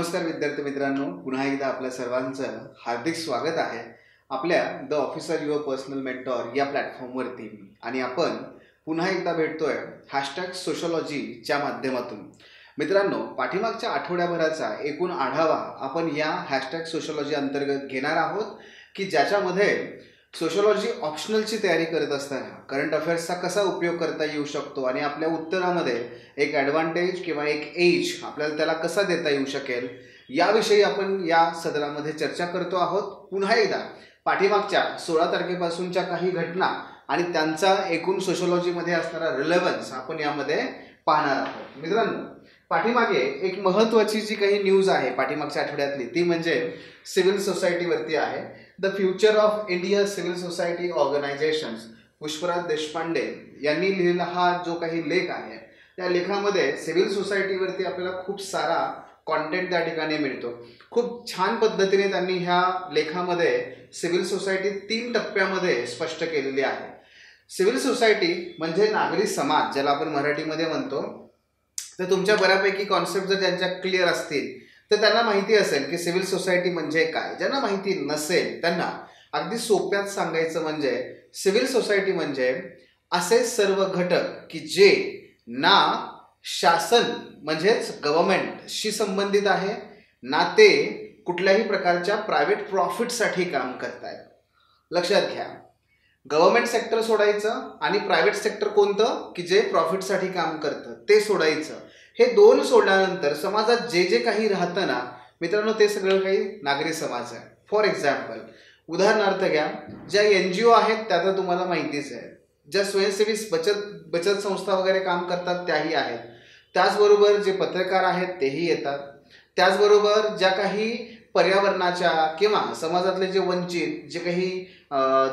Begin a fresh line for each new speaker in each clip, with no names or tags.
नमस्कार विद्यार्थी मित्रांनो, पुन्हा एकदा आपल्या सर्वांचं हार्दिक स्वागत आहे आपल्या the officer your personal mentor या प्लॅटफॉर्मवरती. आणि आपण पुन्हा एकदा भेटतोय #सोशोलॉजीच्या माध्यमातून. मित्रांनो, पाठीमागच्या आठवड्याभराचा एकूण आढावा आपण या #सोशोलॉजी अंतर्गत घेणार आहोत, की ज्याच्यामध्ये सोशोलॉजी ऑप्शनलची तयारी करत असताना करंट अफेअर्सचा कसा उपयोग करता येऊ शकतो आणि आपल्या उत्तरामध्ये एक ॲडव्हान्टेज किंवा एक एज आपल्याला त्याला कसा देता येऊ शकेल याविषयी आपण या सदरामध्ये चर्चा करतो आहोत. पुन्हा एकदा पाठीमागच्या 16 तारखेपासूनच्या काही घटना आणि त्यांचा एकूण सोशोलॉजीमध्ये असणारा रिलेव्हन्स आपण यामध्ये पाहणार आहोत. मित्रांनो, पाठीमागे एक महत्त्वाची जी काही न्यूज आहे पाठीमागच्या आठवड्यातली, ती म्हणजे सिव्हिल सोसायटीवरती आहे. The future of India civil society organisations, Pushpraj Deshpande यांनी लिहिलेला हा जो काही लेख आहे, त्या लेखामध्ये सिव्हिल सोसायटीवरती आपल्याला खूप सारा कॉन्टेंट त्या ठिकाणी मिळतो. खूप छान पद्धतीने त्यांनी ह्या लेखामध्ये सिव्हिल सोसायटी 3 टप्प्यामध्ये स्पष्ट केलेली आहे. सिव्हिल सोसायटी म्हणजे नागरी समाज, ज्याला आपण मराठीमध्ये म्हणतो. तर तुमच्या बऱ्यापैकी कॉन्सेप्ट जर ज्यांच्या क्लिअर असतील तर त्यांना माहिती असेल की सिव्हिल सोसायटी म्हणजे काय. ज्यांना माहिती नसेल त्यांना अगदी सोप्यात सांगायचं म्हणजे सिव्हिल सोसायटी म्हणजे असे सर्व घटक की जे ना शासन म्हणजेच गव्हर्नमेंटशी संबंधित आहे, ना ते कुठल्याही प्रकारच्या प्रायव्हेट प्रॉफिटसाठी काम करतायत. लक्षात घ्या, गव्हर्नमेंट सेक्टर सोडायचं आणि प्रायव्हेट सेक्टर कोणतं की जे प्रॉफिटसाठी काम करतं ते सोडायचं. हे दोन सोडल्यानंतर समाजात जे जे काही राहतं ना मित्रांनो, ते सगळं काही नागरी समाज आहे. फॉर एक्झाम्पल, उदाहरणार्थ घ्या, ज्या NGO आहेत त्या तर तुम्हाला माहितीच आहे. ज्या स्वयंसेवी बचत संस्था वगैरे काम करतात त्याही आहेत. त्याचबरोबर जे पत्रकार आहेत तेही येतात. त्याचबरोबर ज्या काही पर्यावरणाच्या किंवा समाजातले जे वंचित, जे काही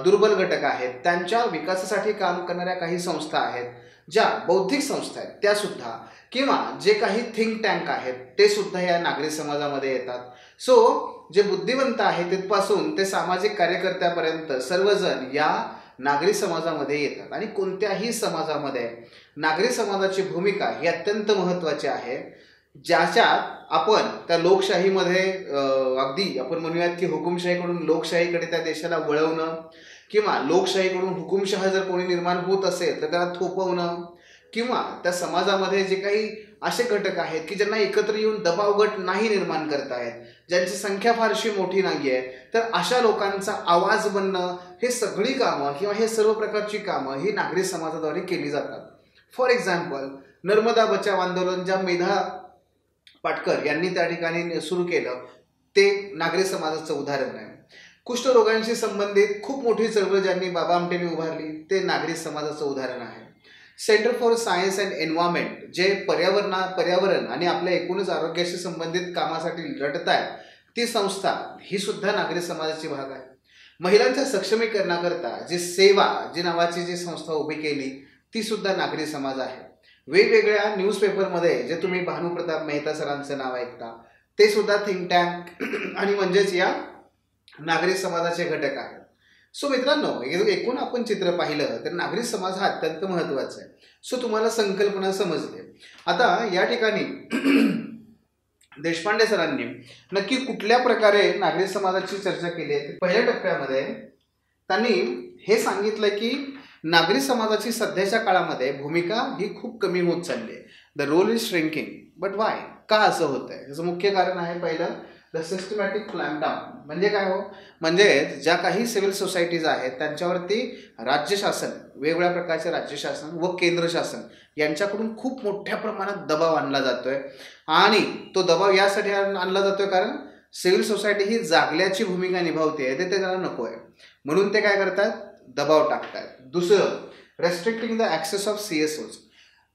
दुर्बल घटक आहेत त्यांच्या विकासासाठी काम करणाऱ्या काही संस्था आहेत, ज्या बौद्धिक संस्था आहेत त्यासुद्धा, किंवा जे काही थिंक टँक आहेत ते सुद्धा या नागरी समाजामध्ये येतात. सो जे बुद्धिवंत आहेत तिथपासून ते सामाजिक कार्यकर्त्यापर्यंत सर्वजण या नागरी समाजामध्ये येतात. आणि कोणत्याही समाजामध्ये नागरी समाजाची भूमिका ही अत्यंत महत्त्वाची आहे, ज्याच्यात आपण त्या लोकशाहीमध्ये अगदी आपण म्हणूयात की हुकुमशाहीकडून लोकशाहीकडे त्या देशाला वळवणं, किंवा लोकशाहीकडून हुकुमशाह जर कोणी निर्माण होत असेल तर त्याला थोपवणं, किंवा त्या समाजामध्ये जे काही असे घटक आहेत की ज्यांना एकत्र येऊन दबाव गट नाही निर्माण करतायत, ज्यांची संख्या फारशी मोठी नाही आहे, तर अशा लोकांचा आवाज बनणं, हे सगळी कामं किंवा हे सर्व प्रकारची कामं ही नागरी समाजाद्वारे केली जातात. फॉर एक्झाम्पल, नर्मदा बचाव आंदोलन ज्या मेधा पाटकर यांनी त्या ठिकाणी सुरू केलं ते नागरी समाजाचं उदाहरण आहे. कुष्ठरोगांशी संबंधित खूप मोठी चळवळ ज्यांनी बाबा आमटेंनी उभारली ते नागरी समाजाचं उदाहरण आहे. Centre for science and environment जे पर्यावरण आणि आपल्या एकूणच आरोग्याशी संबंधित कामासाठी लढत आहे, ती संस्था ही सुद्धा नागरी समाजाची भाग आहे. महिलांच्या सक्षमीकरणाकरता जी सेवा जी नावाची जी संस्था उभी केली ती सुद्धा नागरी समाज आहे. वेगवेगळ्या न्यूजपेपरमध्ये जे तुम्ही भानुप्रताप मेहता सरांचं नाव ऐकता ते सुद्धा थिंक टँक आणि म्हणजेच या नागरी समाजाचे घटक आहेत. सो मित्रांनो, एकूण आपण चित्र पाहिलं तर नागरी समाज हा अत्यंत महत्त्वाचा आहे. सो तुम्हाला संकल्पना समजते. आता या ठिकाणी देशपांडे सरांनी नक्की कुठल्या प्रकारे नागरी समाजाची चर्चा केली आहे. पहिल्या टप्प्यामध्ये त्यांनी हे सांगितलं की नागरी समाजाची सध्याच्या काळामध्ये भूमिका ही खूप कमी होत चालली आहे. The role is shrinking. But why? का असं होत आहे? याचं मुख्य कारण आहे पहिलं द सिस्टमॅटिक क्लॅम्पडाऊन. म्हणजे काय हो? म्हणजे ज्या काही सिव्हिल सोसायटीज आहेत त्यांच्यावरती राज्य शासन, वेगवेगळ्या प्रकारचे राज्य शासन व केंद्र शासन यांच्याकडून खूप मोठ्या प्रमाणात दबाव आणला जातोय. आणि तो दबाव यासाठी आणला जातोय कारण सिव्हिल सोसायटी ही जागल्याची भूमिका निभावते ते त्याला नको आहे, म्हणून ते काय करतात? दबाव टाकतात. दुसरं, restricting the excess of CSOs.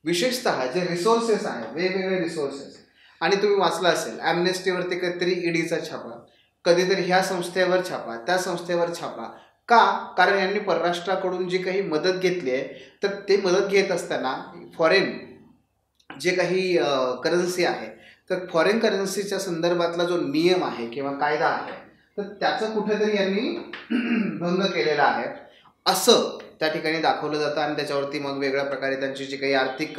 विशेषतः जे रिसोर्सेस आहेत, वेगवेगळे रिसोर्सेस, आणि तुम्ही वाचलं असेल ॲम्नेस्टीवरती कधीतरी EDचा छापा, कधीतरी ह्या संस्थेवर छापा, त्या संस्थेवर छापा. का? कारण यांनी परराष्ट्राकडून जी काही मदत घेतली आहे तर ते मदत घेत असताना फॉरेन जे काही करन्सी आहे तर फॉरेन करन्सीच्या संदर्भातला जो नियम आहे किंवा कायदा आहे तर त्याचं कुठेतरी यांनी भंग केलेला आहे असं त्या ठिकाणी दाखवलं जातं आणि त्याच्यावरती मग वेगळ्या प्रकारे त्यांची जी काही आर्थिक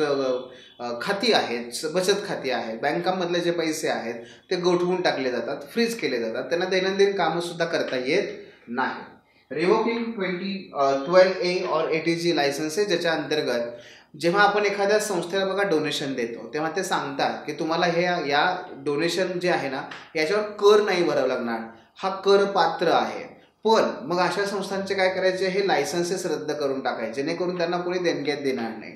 खाती आहेत, बचत खाती आहेत, बँकांमधले जे पैसे आहेत ते गोठवून टाकले जातात, फ्रीज केले जातात, त्यांना दैनंदिन कामंसुद्धा करता येत नाही. रिवोकिंग 12A और 80G लायसन्स आहे, ज्याच्या अंतर्गत जेव्हा आपण एखाद्या संस्थेला बघा डोनेशन देतो तेव्हा ते सांगतात की तुम्हाला हे या डोनेशन जे आहे ना याच्यावर कर नाही भरावा लागणार, हा कर पात्र आहे. पण मग अशा संस्थांचे काय करायचे, हे लायसन्सेस रद्द करून टाकायचे जेणेकरून त्यांना कोणी देणग्यात देणार नाही.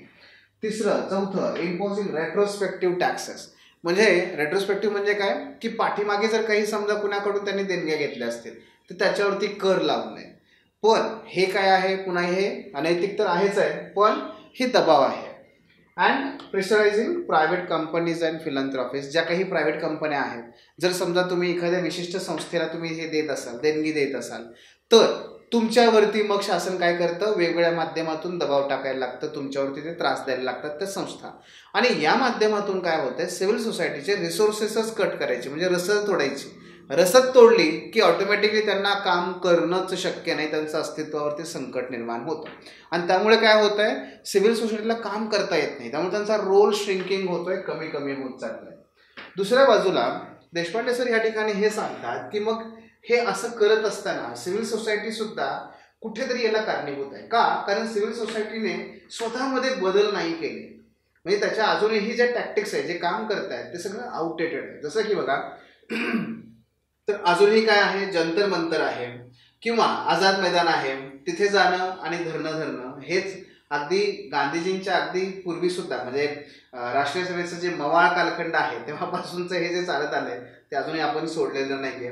चौथं इम्पोजिंग रेट्रोस्पेक्टिव्ह टॅक्सेस. म्हणजे रेट्रोस्पेक्टिव्ह म्हणजे काय की पाठीमागे जर काही समजा कुणाकडून त्यांनी देणग्या घेतल्या असतील तर त्याच्यावरती कर लावू नये. पण हे काय आहे, पुन्हा हे अनैतिक तर आहेच आहे, पण हे दबाव आहे. And pressurising private companies and philanthropies. ज्या काही प्रायव्हेट कंपन्या आहेत, जर समजा तुम्ही एखाद्या विशिष्ट संस्थेला तुम्ही हे देत असाल, देणगी देत असाल, तर तुमच्यावरती मग शासन काय करतं, वेगवेगळ्या माध्यमातून दबाव टाकायला लागतं, तुमच्यावरती ते त्रास द्यायला लागतात त्या संस्था. आणि या माध्यमातून काय होतंय, सिव्हिल सोसायटीचे रिसोर्सेसच कट करायचे, म्हणजे रसद तोडायची. रसद तोडली की ऑटोमॅटिकली त्यांना काम करणंच शक्य नाही, त्यांचं अस्तित्वावरती संकट निर्माण होतं. आणि त्यामुळे काय होत आहे, सिव्हिल सोसायटीला काम करता येत नाही, त्यामुळे त्यांचा रोल श्रिंकिंग होतोय, कमी कमी होत चाललाय. दुसऱ्या बाजूला देशपांडे सर या ठिकाणी हे सांगतात की मग हे असं करत असताना सिव्हिल सोसायटी सुद्धा कुठेतरी याला कारणीभूत आहे. का? कारण सिव्हिल सोसायटीने स्वतःमध्ये बदल नाही केले, म्हणजे त्याच्या अजूनही जे टॅक्टिक्स आहे, जे काम करत आहेत ते सगळं आउटडेटेड आहे. जसं की बघा तर अजूनही काय आहे, जंतर मंतर आहे किंवा आझाद मैदान आहे, तिथे जाणं आणि धरणं हेच अगदी गांधीजींच्या अगदी पूर्वी सुद्धा, म्हणजे राष्ट्रीय सभेचं जे मवाळ कालखंड आहे तेव्हापासूनचं हे जे चालत आलंय ते अजूनही आपण सोडलेलं नाहीये.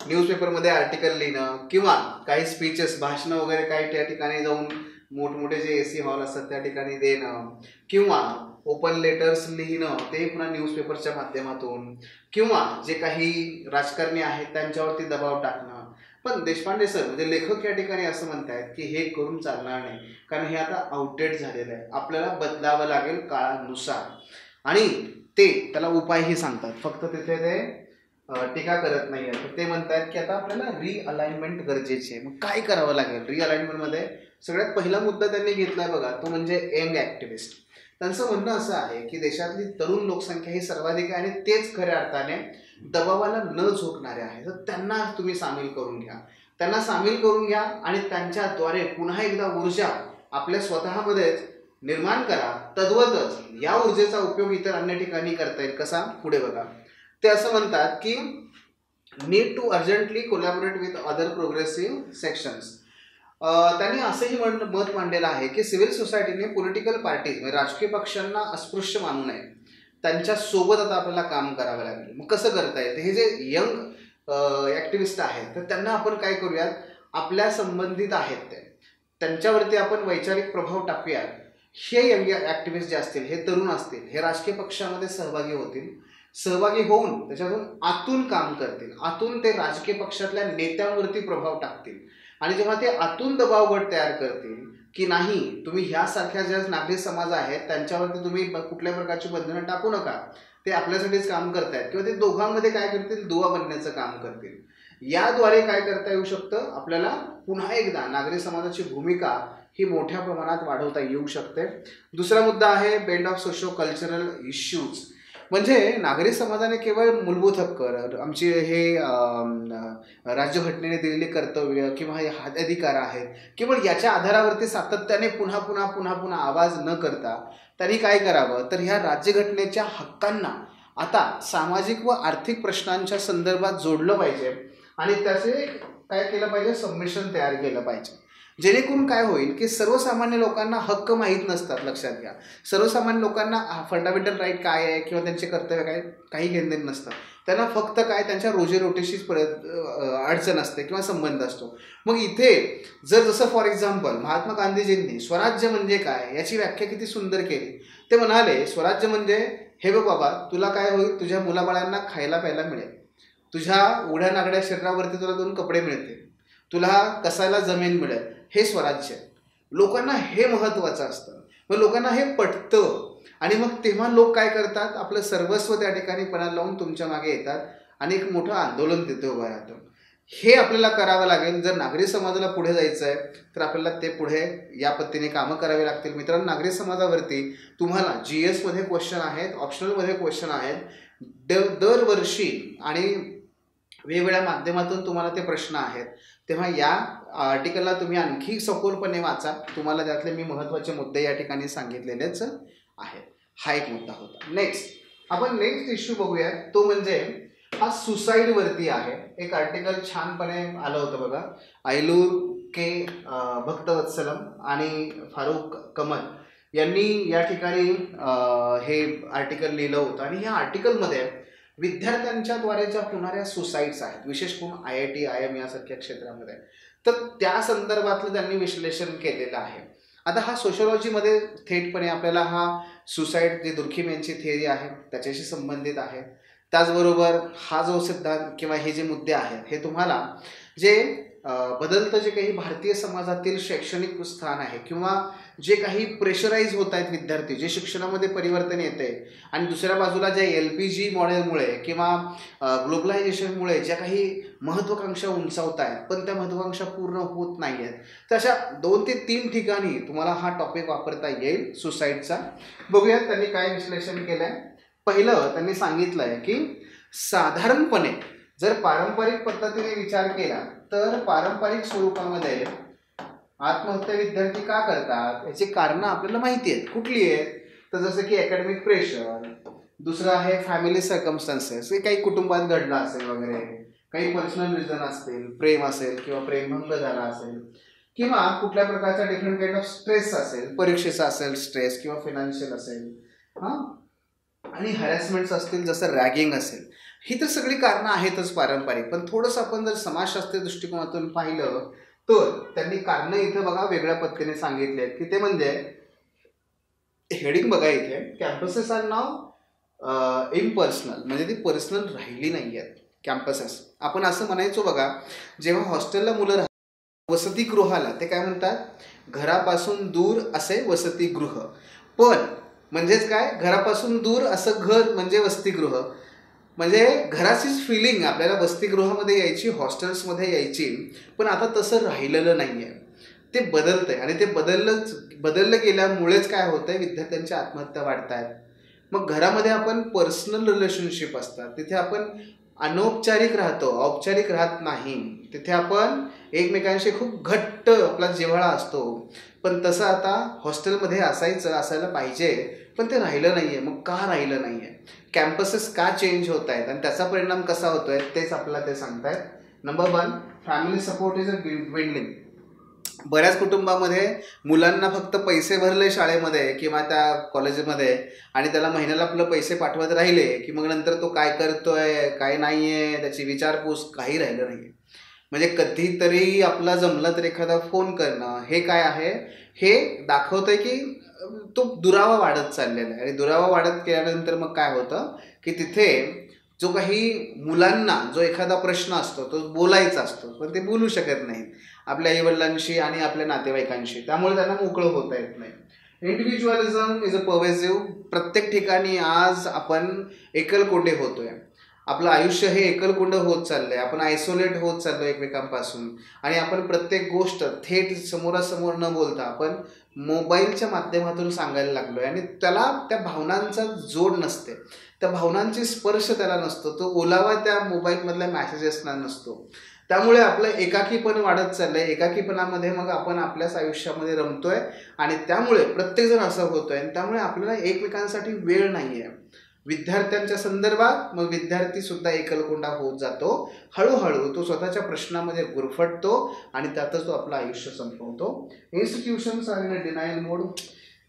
न्यूजपेपरमध्ये आर्टिकल लिहिणं किंवा काही स्पीचेस, भाषणं वगैरे काही त्या ठिकाणी जाऊन मोठमोठे जे AC हॉल असतात त्या ठिकाणी देणं किंवा ओपन लेटर्स लिहिणं, ते पुन्हा न्यूजपेपरच्या माध्यमातून, किंवा जे काही राजकारणी आहेत त्यांच्यावरती दबाव टाकणं. पण देशपांडे सर म्हणजे लेखक या ठिकाणी असं म्हणतात की हे करून चालणार नाही, कारण हे आता आउटडेट झालेलं आहे, आपल्याला बदलावं लागेल काळानुसार. आणि त्याला उपायही सांगतात, फक्त तिथे ते टीका करत नाही आहे. तर ते म्हणतात की आता आपल्याला रिअलाइनमेंट गरजेची आहे. मग काय करावं लागेल रिअलाइनमेंटमध्ये? सगळ्यात पहिला मुद्दा त्यांनी घेतलाय बघा, तो म्हणजे यंग ॲक्टिव्हिस्ट. त्यांचं म्हणणं असं आहे की देशातली तरुण लोकसंख्या ही सर्वाधिक आहे आणि तेच खऱ्या अर्थाने दबावाला न झोकणारे आहे. तर त्यांना तुम्ही सामील करून घ्या, त्यांना सामील करून घ्या आणि त्यांच्याद्वारे पुन्हा एकदा ऊर्जा आपल्या स्वतःमध्येच निर्माण करा. तद्वतच या ऊर्जेचा उपयोग इतर अन्य ठिकाणी करता येईल. कसा? पुढे बघा, ते असं म्हणतात की need to urgently collaborate with other progressive sections. त्यांनी असंही मत मांडलेलं आहे की सिव्हिल सोसायटीने पॉलिटिकल पार्टीज म्हणजे राजकीय पक्षांना अस्पृश्य मानू नये, त्यांच्या सोबत आता आपल्याला काम करावं लागेल. मग कसं करता येतं? हे जे यंग ॲक्टिव्हिस्ट आहेत तर त्यांना आपण काय करूयात, आपल्या संबंधित आहेत त्यांच्यावरती आपण वैचारिक प्रभाव टाकूयात. हे यंग ॲक्टिव्हिस्ट जे असतील, हे तरुण असतील, हे राजकीय पक्षामध्ये सहभागी होतील, सहभागी होऊन त्याच्यातून आतून काम करतील, आतून ते राजकीय पक्षातल्या नेत्यांवरती प्रभाव टाकतील. आणि जेव्हा ते आतून दबाव गट तयार करतील की नाही, तुम्ही ह्यासारख्या ज्या नागरिक समाज आहेत त्यांच्यावरती तुम्ही कुठल्या प्रकारची बंधनं टाकू नका, ते आपल्यासाठीच काम करतायत, किंवा ते दोघांमध्ये काय करतील, दुवा बनण्याचं काम करतील. याद्वारे काय करता येऊ शकतं, आपल्याला पुन्हा एकदा नागरिक समाजाची भूमिका ही मोठ्या प्रमाणात वाढवता येऊ शकते. दुसरा मुद्दा आहे belt of socio cultural issues. म्हणजे नागरिक समाजाने केवळ मूलभूत हक्क, आमचे हे राज्यघटनेने दिलेली कर्तव्य किंवा हे अधिकार आहेत, केवळ याच्या आधारावरती सातत्याने पुन्हा पुन्हा पुन्हा पुन्हा आवाज न करता त्यांनी काय करावं, तर ह्या राज्यघटनेच्या हक्कांना आता सामाजिक व आर्थिक प्रश्नांच्या संदर्भात जोडलं पाहिजे आणि त्याचे काय केलं पाहिजे, संमिश्रण तयार केलं पाहिजे. जेणेकरून काय होईल की सर्वसामान्य लोकांना हक्क माहीत नसतात. लक्षात घ्या, सर्वसामान्य लोकांना फंडामेंटल राईट काय आहे किंवा त्यांचे कर्तव्य काय, काही घेणदेण नसतं. त्यांना फक्त काय, त्यांच्या रोजीरोटीशीच अडचण असते किंवा संबंध असतो. मग इथे जसं फॉर एक्झाम्पल महात्मा गांधीजींनी स्वराज्य म्हणजे काय याची व्याख्या किती सुंदर केली. ते म्हणाले, स्वराज्य म्हणजे हे बघ बाबा, तुला काय होईल, तुझ्या मुलाबाळांना खायला प्यायला मिळेल, तुझ्या उघड्या नागड्या शरीरावरती तुला 2 कपडे मिळतील, तुला कसायला जमीन मिळेल, हे स्वराज्य. लोकांना हे महत्त्वाचं असतं, मग लोकांना हे पटतं आणि मग तेव्हा लोक काय करतात, आपलं सर्वस्व त्या ठिकाणी पणाला लावून तुमच्या मागे येतात आणि एक मोठं आंदोलन तिथे उभं राहतं. हे आपल्याला करावं लागेल. जर नागरी समाजाला पुढे जायचं आहे तर आपल्याला ते पुढे या पद्धतीने कामं करावी लागतील. मित्रांनो, नागरी समाजावरती तुम्हाला GS मध्ये क्वेश्चन आहेत, ऑप्शनलमध्ये क्वेश्चन आहेत दरवर्षी, आणि वेगवेगळ्या माध्यमातून तुम्हाला ते प्रश्न आहेत. तेव्हा या आर्टिकलला तुम्ही आणखी सखोलपणे वाचा. तुम्हाला त्यातले मी महत्त्वाचे मुद्दे या ठिकाणी सांगितलेलेच आहेत. हा एक मुद्दा होता. आपण नेक्स्ट इश्यू बघूया. तो म्हणजे हा सुसाईडवरती आहे. एक आर्टिकल छानपणे आलं होतं बघा. आयलूर के भक्तवत्सलम आणि फारुख कमल यांनी या ठिकाणी हे आर्टिकल लिहिलं होतं. आणि या आर्टिकलमध्ये विद्यार्थ्यांच्याद्वारे ज्या होणाऱ्या सुसाईड्स आहेत, विशेष करून IIT IIM यासारख्या क्षेत्रामध्ये, तर त्या संदर्भातलं त्यांनी विश्लेषण केलेलं आहे. आता हा सोशॉलॉजीमध्ये थेटपणे आपल्याला हा सुसाईड, जी दुर्खीम यांची थिअरी आहे, त्याच्याशी संबंधित आहे. त्याचबरोबर हा जो सिद्धांत किंवा हे जे मुद्दे आहेत, हे तुम्हाला जे बदलतं जे काही भारतीय समाजातील शैक्षणिक स्थान आहे, किंवा जे काही प्रेशराईज होत आहेत विद्यार्थी, जे शिक्षणामध्ये परिवर्तन येते, आणि दुसऱ्या बाजूला ज्या LPG मॉडेलमुळे किंवा ग्लोबलायझेशनमुळे ज्या काही महत्त्वाकांक्षा उंचावत आहेत पण त्या महत्त्वाकांक्षा पूर्ण होत नाही आहेत, तर अशा 2 ते 3 ठिकाणी तुम्हाला हा टॉपिक वापरता येईल सुसाईडचा. बघूया त्यांनी काय विश्लेषण केलं आहे. पहिलं त्यांनी सांगितलं आहे की साधारणपणे जर पारंपरिक पद्धतीने विचार केला तर पारंपरिक स्वरूपामध्ये आत्महत्या विद्यार्थी का करतात याची कारणं आपल्याला माहिती आहेत. कुठली आहेत? तर जसं की अकॅडमिक प्रेशर, दुसरं आहे फॅमिली सर्कमस्टन्सेस, काही कुटुंबात घडलं असेल वगैरे, काही पर्सनल रिझन असतील, प्रेम असेल किंवा प्रेमभंग झाला असेल, किंवा कुठल्या प्रकारचा डिफरंट काइंड ऑफ स्ट्रेस असेल, परीक्षेचा असेल स्ट्रेस किंवा फायनान्शियल असेल, आणि हॅरॅसमेंट्स असतील, जसं रॅगिंग असेल. ही तर सगळी कारणं आहेतच पारंपरिक. पण थोडंसं आपण जर समाजशास्त्रीय दृष्टिकोनातून पाहिलं तर त्यांनी कारणं इथं बघा वेगळ्या पद्धतीने सांगितले आहेत. की ते म्हणजे हेडिंग बघा इथे, कॅम्पसेस आर नाव इम्पर्सनल, म्हणजे ती पर्सनल राहिली नाही आहेत कॅम्पसेस. आपण असं म्हणायचो बघा, जेव्हा हॉस्टेलला मुलं राहतात वसतिगृहाला, ते काय म्हणतात, घरापासून दूर असे वसतिगृह. पण म्हणजेच काय, घरापासून दूर असं घर म्हणजे वसतिगृह. म्हणजे घराचीच फिलिंग आपल्याला वसतिगृहामध्ये यायची, हॉस्टेल्समध्ये यायची. पण आता तसं राहिलेलं नाही आहे. ते बदलतं आहे, आणि ते बदललं गेल्यामुळेच काय होतं आहे, विद्यार्थ्यांच्या आत्महत्या वाढत आहेत. मग घरामध्ये आपण पर्सनल रिलेशनशिप असतात, तिथे आपण अनौपचारिक राहतो, औपचारिक राहत नाही. तिथे आपण एकमेकांशी खूप घट्ट आपला जिव्हाळा असतो. पण तसं आता हॉस्टेलमध्ये असायला पाहिजे, पण ते राहिलं नाही आहे. मग का राहिलं नाही आहे, कॅम्पसेस का चेंज होत आहेत, आणि त्याचा परिणाम कसा होतो आहे, तेच आपल्याला ते सांगतायत. Number 1, family support is a dwindling. बऱ्याच कुटुंबामध्ये मुलांना फक्त पैसे भरले शाळेमध्ये किंवा त्या कॉलेजमध्ये, आणि त्याला महिन्याला आपलं पैसे पाठवत राहिले की मग नंतर तो काय करतोय काय नाही आहे त्याची विचारपूस काही राहिलं नाही. म्हणजे कधीतरी आपला जमलं तर एखादा फोन करणं, हे काय आहे, हे दाखवतंय की तो दुरावा वाढत चाललेला आहे. आणि दुरावा वाढत गेल्यानंतर मग काय होतं की तिथे जो काही मुलांना जो एखादा प्रश्न असतो तो बोलायचा असतो, पण ते बोलू शकत नाहीत आपल्या आईवडिलांशी आणि आपल्या नातेवाईकांशी. त्यामुळे त्यांना मोकळं होता येत नाही. Individualism is a pervasive. प्रत्येक ठिकाणी आज आपण एकलकोंडे होतोय. आपलं आयुष्य हे एकलकोंड होत चाललंय. आपण आयसोलेट होत चाललो एकमेकांपासून, आणि आपण प्रत्येक गोष्ट थेट समोरासमोर न बोलता आपण मोबाईलच्या माध्यमातून सांगायला लागलोय. आणि त्याला त्या भावनांचा जोड नसते, त्या भावनांची स्पर्श त्याला नसतो, तो ओलावा त्या मोबाईलमधल्या मॅसेजेसना नसतो. त्यामुळे आपलं एकाकीपण वाढत चाललंय. एकाकीपणामध्ये मग आपण आपल्याच आयुष्यामध्ये रमतोय, आणि त्यामुळे प्रत्येकजण असं होतोय, आणि त्यामुळे आपल्याला एकमेकांसाठी वेळ नाही आहे. विद्यार्थ्यांच्या संदर्भात मग विद्यार्थी सुद्धा एकलकोंडा होत जातो. हळूहळू तो स्वतःच्या प्रश्नामध्ये गुरफटतो, आणि त्यातच तो आपलं आयुष्य संपवतो. Institutions are in a denial mode.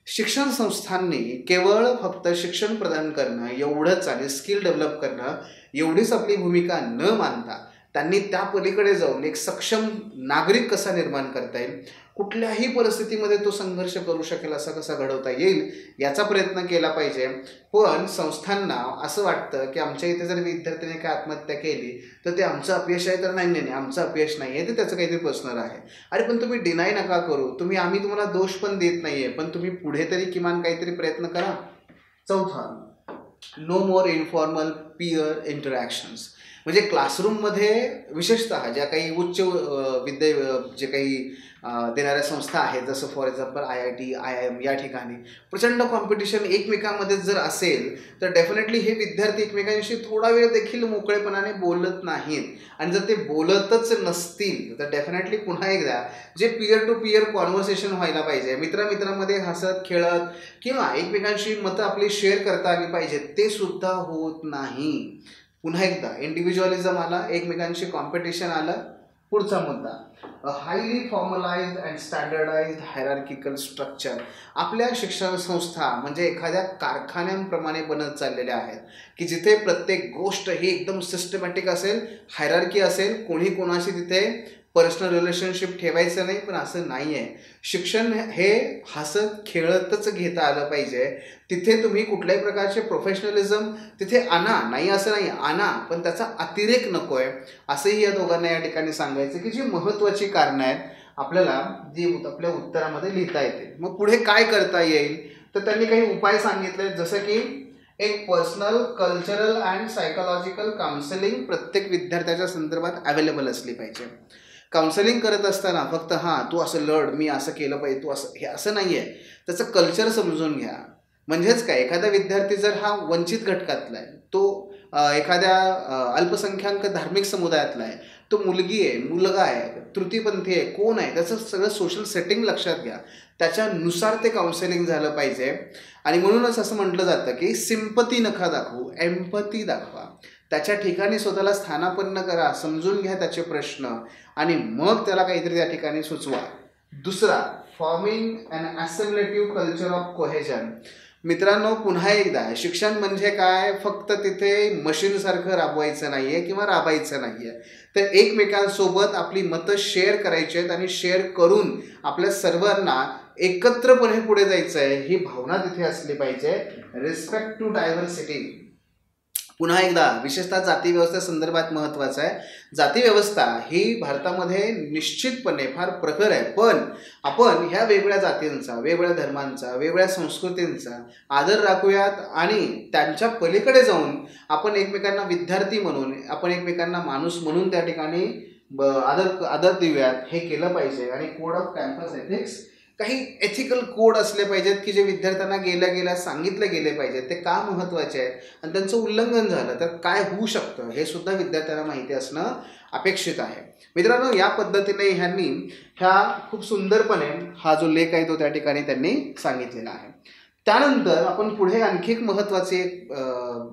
शिक्षण संस्थांनी केवळ फक्त शिक्षण प्रदान करणं एवढंच आणि स्किल डेव्हलप करणं एवढीच आपली भूमिका न मानता, त्यांनी त्या पलीकडे जाऊन एक सक्षम नागरिक कसा निर्माण करता येईल, कुठल्याही परिस्थितीमध्ये तो संघर्ष करू शकेल असा कसा घडवता येईल, याचा प्रयत्न केला पाहिजे. पण संस्थांना असं वाटतं की आमच्या इथे जर विद्यार्थ्याने काय आत्महत्या केली तर ते आमचं अपयश आहे. तर नाही, आमचं अपयश नाही आहे, ते त्याचं काहीतरी पर्सनल आहे. अरे पण तुम्ही डिनाय नका करू. आम्ही तुम्हाला दोष पण देत नाही आहे, पण तुम्ही पुढे तरी किमान काहीतरी प्रयत्न करा. चौथा, नो मोर इन्फॉर्मल पीअर इंटरॅक्शन्स. म्हणजे क्लासरूममध्ये विशेषतः ज्या काही उच्च विद्या जे काही देणाऱ्या संस्था आहेत, जसं फॉर एक्झाम्पल IIT, IIM या ठिकाणी प्रचंड कॉम्पिटिशन एकमेकांमध्ये जर असेल तर डेफिनेटली हे विद्यार्थी एकमेकांशी थोडा वेळ देखील मोकळेपणाने बोलत नाहीत. आणि जर ते बोलतच नसतील तर डेफिनेटली पुन्हा एकदा जे पीअर टू पीअर कॉन्व्हर्सेशन व्हायला पाहिजे, मित्रामित्रांमध्ये हसत खेळत किंवा एकमेकांशी मतं आपली शेअर करता आली पाहिजेत, ते सुद्धा होत नाही. पुन्हा एकदा इंडिव्हिज्युअलिझम आला, एकमेकांशी कॉम्पिटिशन आलं. पुढचा मुद्दा, a highly formalised and standardised hierarchical structure. आपल्या शिक्षण संस्था म्हणजे एखाद्या कारखान्यांप्रमाणे बनत चाललेल्या आहेत की जिथे प्रत्येक गोष्ट ही एकदम सिस्टमॅटिक असेल, हायरार्की असेल, कोणी कोणाशी तिथे पर्सनल रिलेशनशिप ठेवायचं नाही. पण असं नाही आहे. शिक्षण हे हसत खेळतच घेता आलं पाहिजे. तिथे तुम्ही कुठल्याही प्रकारचे प्रोफेशनलिझम तिथे आणा, नाही असं नाही, आणा, पण त्याचा अतिरेक नको आहे, असंही या दोघांना या ठिकाणी सांगायचं की जी महत्त्वाची कारणं आहेत आपल्याला जी आपल्या उत्तरामध्ये लिहिता येतील. मग पुढे काय करता येईल तर त्यांनी काही उपाय सांगितले, जसं की एक personal, cultural and psychological counselling प्रत्येक विद्यार्थ्याच्या संदर्भात अवेलेबल असली पाहिजे. काउन्सिलिंग करत असताना फक्त तू असं लढ, मी असं केलं पाहिजे, तू असं, हे असं नाही आहे. त्याचं कल्चर समजून घ्या. म्हणजेच काय, एखादा विद्यार्थी जर हा वंचित घटकातला आहे, तो एखाद्या अल्पसंख्याक धार्मिक समुदायातला आहे, तो मुलगी आहे, मुलगा आहे, तृतीयपंथी आहे, कोण आहे, त्याचं सगळं सोशल सेटिंग लक्षात घ्या. त्याच्यानुसार ते काउन्सिलिंग झालं पाहिजे. आणि म्हणूनच असं म्हटलं जातं की सिम्पती नका दाखवू, एम्पथी दाखवा. त्याच्या ठिकाणी स्वतःला स्थानापन्न करा, समजून घ्या त्याचे प्रश्न आणि मग त्याला काहीतरी त्या ठिकाणी सुचवा. दुसरा, forming an assimilative culture of cohesion. मित्रांनो, पुन्हा एकदा शिक्षण म्हणजे काय, फक्त तिथे मशीनसारखं राबवायचं नाही आहे किंवा राबायचं नाही आहे, तर एकमेकांसोबत आपली मतं शेअर करायची आहेत आणि शेअर करून आपल्या सर्वांना एकत्रपणे पुढे जायचं आहे, ही भावना तिथे असली पाहिजे. Respect to diversity. पुन्हा एकदा विशेषतः जाती व्यवस्थेसंदर्भात महत्त्वाचं आहे. जाती व्यवस्था ही भारतामध्ये निश्चितपणे फार प्रखर आहे, पण आपण ह्या वेगवेगळ्या जातींचा, वेगवेगळ्या धर्मांचा, वेगवेगळ्या संस्कृतींचा आदर राखूयात आणि त्यांच्या पलीकडे जाऊन आपण एकमेकांना विद्यार्थी म्हणून, आपण एकमेकांना माणूस म्हणून त्या ठिकाणी आदर देऊयात, हे केलं पाहिजे. आणि कोड ऑफ कॅम्पस एथिक्स, काही एथिकल कोड असले पाहिजेत की जे विद्यार्थ्यांना गेल्या सांगितले गेले पाहिजेत. ते का महत्त्वाचे आहे आणि त्यांचं उल्लंघन झालं तर काय होऊ शकतं हे सुद्धा विद्यार्थ्यांना माहिती असणं अपेक्षित आहे. मित्रांनो, या पद्धतीने ह्या खूप सुंदरपणे हा जो लेख आहे तो त्या ठिकाणी त्यांनी सांगितलेला आहे. त्यानंतर आपण पुढे आणखी एक महत्त्वाची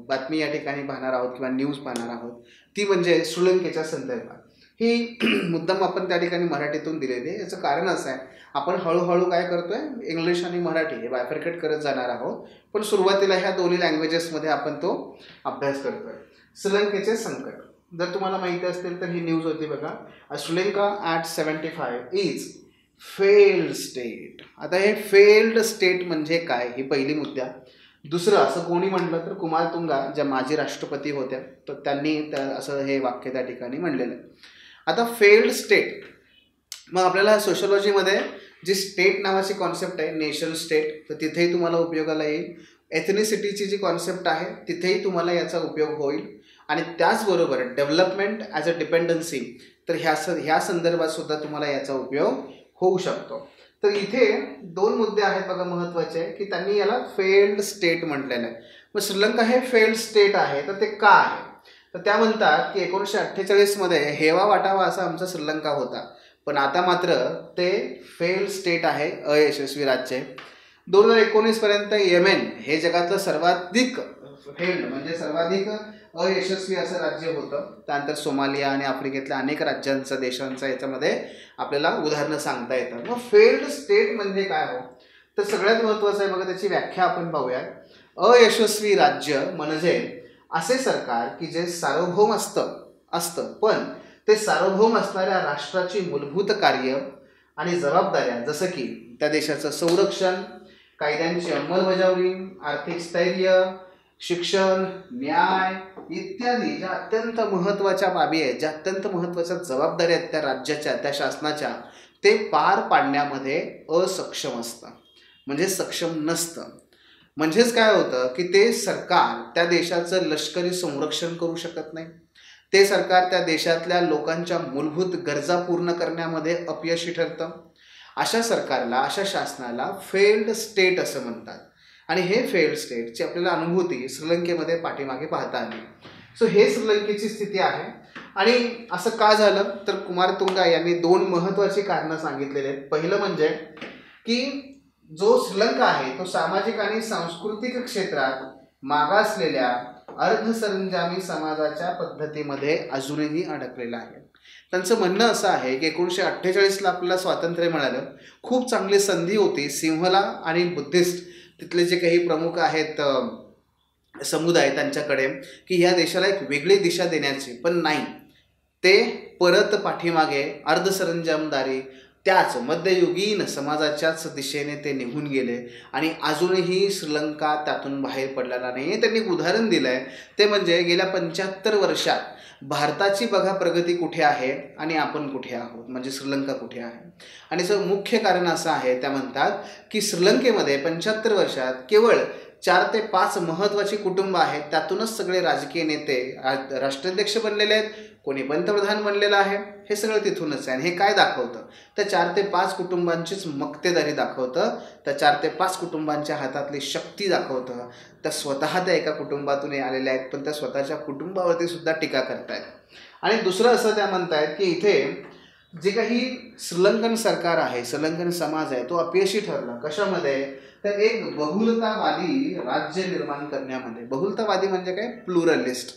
बातमी या ठिकाणी पाहणार आहोत किंवा न्यूज पाहणार आहोत, ती म्हणजे श्रीलंकेच्या संदर्भात. ही मुद्दाम आपण त्या ठिकाणी मराठीतून दिलेली आहे. याचं कारण असं आहे, आपण हळूहळू काय करतोय, इंग्लिश आणि मराठी हे बायफर्केट करत जाणार आहोत, पण सुरुवातीला ह्या दोन्ही लँग्वेजेसमध्ये आपण तो अभ्यास करतोय. श्रीलंकेचे संकट. जर तुम्हाला माहिती असतील तर ही न्यूज होती बघा, Sri Lanka at 75 is failed state. आता हे फेल्ड स्टेट म्हणजे काय, ही पहिली मुद्दा. दुसरं, असं कोणी म्हटलं तर कुमारतुंगा ज्या माजी राष्ट्रपती होत्या, तर त्यांनी असं हे वाक्य त्या ठिकाणी म्हणलेलं आहे. आता फेल्ड स्टेट, मग आपल्याला सोशॉलॉजीमध्ये जी स्टेट नावाची कॉन्सेप्ट आहे, नेशन स्टेट, तर तिथेही तुम्हाला उपयोगाला येईल. एथनिसिटीची जी कॉन्सेप्ट आहे तिथेही तुम्हाला याचा उपयोग होईल. आणि त्याचबरोबर डेव्हलपमेंट ॲज अ डिपेंडन्सी, तर ह्या संदर्भात सुद्धा तुम्हाला याचा उपयोग होऊ शकतो. तर इथे दोन मुद्दे आहेत बघा महत्त्वाचे, की त्यांनी याला फेल्ड स्टेट म्हटलेलं आहे. मग श्रीलंका हे फेल्ड स्टेट आहे, तर ते का आहे, तर त्या म्हणतात की 1948 हेवा वाटावा असा आमचा श्रीलंका होता, पण आता मात्र ते फेल्ड स्टेट आहे, अयशस्वी राज्य आहे. 2019 येमेन हे जगातलं सर्वाधिक फेल्ड म्हणजे सर्वाधिक अयशस्वी असं राज्य होतं. त्यानंतर सोमालिया आणि आफ्रिकेतल्या अनेक राज्यांचं, देशांचं याच्यामध्ये आपल्याला उदाहरणं सांगता येतात. मग फेल्ड स्टेट म्हणजे काय हो, तर सगळ्यात महत्त्वाचं आहे बघा, त्याची व्याख्या आपण पाहूया. अयशस्वी राज्य म्हणजे असे सरकार की जे सार्वभौम असतं पण ते सार्वभौम असणाऱ्या राष्ट्राची मूलभूत कार्य आणि जबाबदाऱ्या, जसं की त्या देशाचं संरक्षण, कायद्यांची अंमलबजावणी, आर्थिक स्थैर्य, शिक्षण, न्याय इत्यादी ज्या अत्यंत महत्त्वाच्या बाबी आहेत, ज्या अत्यंत महत्त्वाच्या जबाबदाऱ्या आहेत त्या राज्याच्या, त्या शासनाच्या, ते पार पाडण्यामध्ये असक्षम असतं, म्हणजे सक्षम नसतं. म्हणजेच काय होतं की ते सरकार त्या देशाचं लष्करी संरक्षण करू शकत नाही, ते सरकार त्या देशातल्या लोकांच्या मूलभूत गरजा पूर्ण करण्यामध्ये अपयशी ठरतं. अशा सरकारला, अशा शासनाला फेल्ड स्टेट असं म्हणतात. आणि हे फेल्ड स्टेटची आपल्याला अनुभूती श्रीलंकेमध्ये पाठीमागे पाहता आली. सो हे श्रीलंकेची स्थिती आहे. आणि असं का झालं तर कुमारतुंगा यांनी 2 महत्त्वाची कारणं सांगितलेली आहेत. पहिलं म्हणजे की जो श्रीलंका आहे तो सामाजिक आणि सांस्कृतिक क्षेत्रात मागासलेल्या अर्धसरंजामी समाजाच्या पद्धतीमध्ये अजूनही अडकलेला आहे. त्यांचं म्हणणं असं आहे की 1948ला आपल्याला स्वातंत्र्य मिळालं, खूप चांगली संधी होती. सिंहला आणि बुद्धिस्ट तिथले जे काही प्रमुख आहेत समुदाय त्यांच्याकडे की ह्या देशाला एक वेगळी दिशा देण्याची, पण नाही, ते परत पाठीमागे अर्धसरंजामदारी त्याच मध्ययुगीन समाजाच्याच दिशेने ते निघून गेले आणि अजूनही श्रीलंका त्यातून बाहेर पडलेला नाही. त्यांनी एक उदाहरण दिलं आहे, ते म्हणजे गेल्या 75 वर्षात भारताची बघा प्रगती कुठे आहे आणि आपण कुठे आहोत, म्हणजे श्रीलंका कुठे आहे. आणि मुख्य कारण असं आहे, त्या म्हणतात की श्रीलंकेमध्ये 75 वर्षात केवळ 4 ते 5 महत्त्वाची कुटुंब आहेत, त्यातूनच सगळे राजकीय नेते राष्ट्राध्यक्ष बनलेले आहेत, कोणी पंतप्रधान बनलेलं आहे, हे सगळं तिथूनच आहे. आणि हे काय दाखवतं, त्या 4 ते 5 कुटुंबांचीच मक्तेदारी दाखवतं, त्या 4 ते 5 कुटुंबांच्या हातातली शक्ती दाखवतं. त्या स्वतः त्या एका कुटुंबातून आलेल्या आहेत, पण त्या स्वतःच्या कुटुंबावरती सुद्धा टीका करतायत. आणि दुसरं असं त्या म्हणतायत की इथे जे काही श्रीलंकन सरकार आहे, श्रीलंकन समाज आहे, तो अपयशी ठरला. कशामध्ये तर एक बहुलतावादी राज्य निर्माण करण्यामध्ये. बहुलतावादी म्हणजे काय, प्लुरलिस्ट.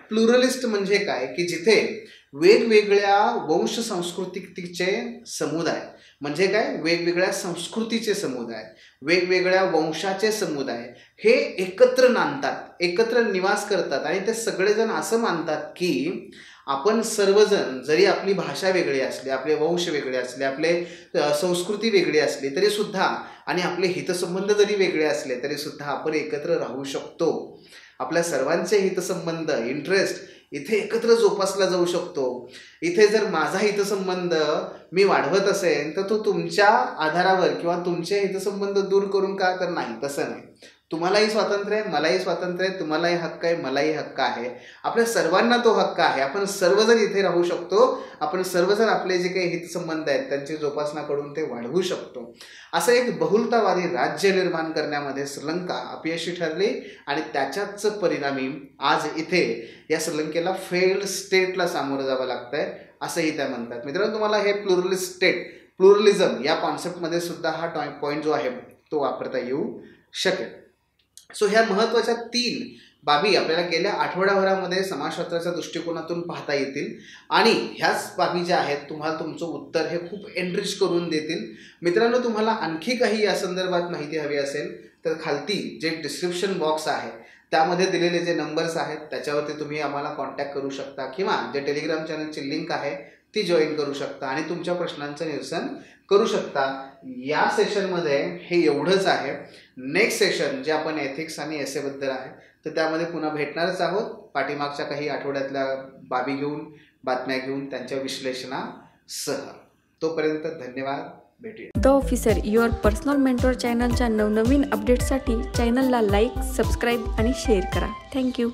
प्लुरलिस्ट म्हणजे काय की जिथे वेगवेगळ्या वंश संस्कृतीचे समुदाय, म्हणजे काय, वेगवेगळ्या संस्कृतीचे समुदाय, वेगवेगळ्या वंशाचे समुदाय हे एकत्र नांदतात, एकत्र निवास करतात. आणि ते सगळेजण असं मानतात की आपण सर्वजण, जरी आपली भाषा वेगळी असली, आपले वंश वेगळे असले, आपले संस्कृती वेगळी असली तरी सुद्धा, आणि आपले हितसंबंध जरी वेगळे असले तरी सुद्धा आपण एकत्र राहू शकतो. आपल्या सर्वांचे हितसंबंध, इंटरेस्ट इथे एकत्र जोपासला जाऊ शकतो. इथे जर माझा हितसंबंध मी वाढवत असेल तर तो तुमच्या आधारावर किंवा तुमचे हितसंबंध दूर करून का, तर नाही, तसं नाही. तुम्हालाही स्वातंत्र्य आहे, मलाही स्वातंत्र्य आहे, तुम्हालाही हक्क आहे, मलाही हक्क आहे, आपल्या सर्वांना तो हक्क आहे. आपण सर्वजण इथे राहू शकतो, आपण सर्वजण आपले जे काही हितसंबंध आहेत त्यांची जोपासना करून ते वाढवू शकतो. असं एक बहुलतावादी राज्य निर्माण करण्यामध्ये श्रीलंका अपयशी ठरली आणि त्याच्याच परिणामी आज इथे या श्रीलंकेला फेल्ड स्टेटला सामोरं जावं लागतंय, असंही त्या म्हणतात. मित्रांनो, तुम्हाला हे प्लुरलिस्ट स्टेट, प्लुरलिझम या कॉन्सेप्टमध्ये सुद्धा हा पॉईंट जो आहे तो वापरता येऊ शकेल. सो ह्या महत्त्वाच्या 3 बाबी आपल्याला गेल्या आठवड्याभरामध्ये समाजशास्त्राच्या दृष्टिकोनातून पाहता येतील आणि ह्याच बाबी ज्या आहेत तुम्हाला तुमचं उत्तर हे खूप एनरिच करून देतील. मित्रांनो, तुम्हाला आणखी काही या संदर्भात माहिती हवी असेल तर खालती जे डिस्क्रिप्शन बॉक्स आहे त्यामध्ये दिलेले जे नंबर्स आहेत त्याच्यावरती तुम्ही आम्हाला कॉन्टॅक्ट करू शकता किंवा जे टेलिग्राम चॅनलची लिंक आहे ती जॉईन करू शकता आणि तुमच्या प्रश्नांचं निरसन करू शकता. या सेशनमध्ये हे एवढंच आहे. नेक्स्ट सेशन जे आपण एथिक्स आणि एसेबद्दल आहे तर त्यामध्ये पुन्हा भेटणारच आहोत, पाठीमागच्या काही आठवड्यातल्या बाबी घेऊन, बातम्या घेऊन, त्यांच्या विश्लेषणासह. तोपर्यंत धन्यवाद, भेटूया.
The officer, your personal mentor चॅनलच्या नवनवीन अपडेट्ससाठी चॅनलला लाईक, सबस्क्राईब आणि शेअर करा. थँक्यू.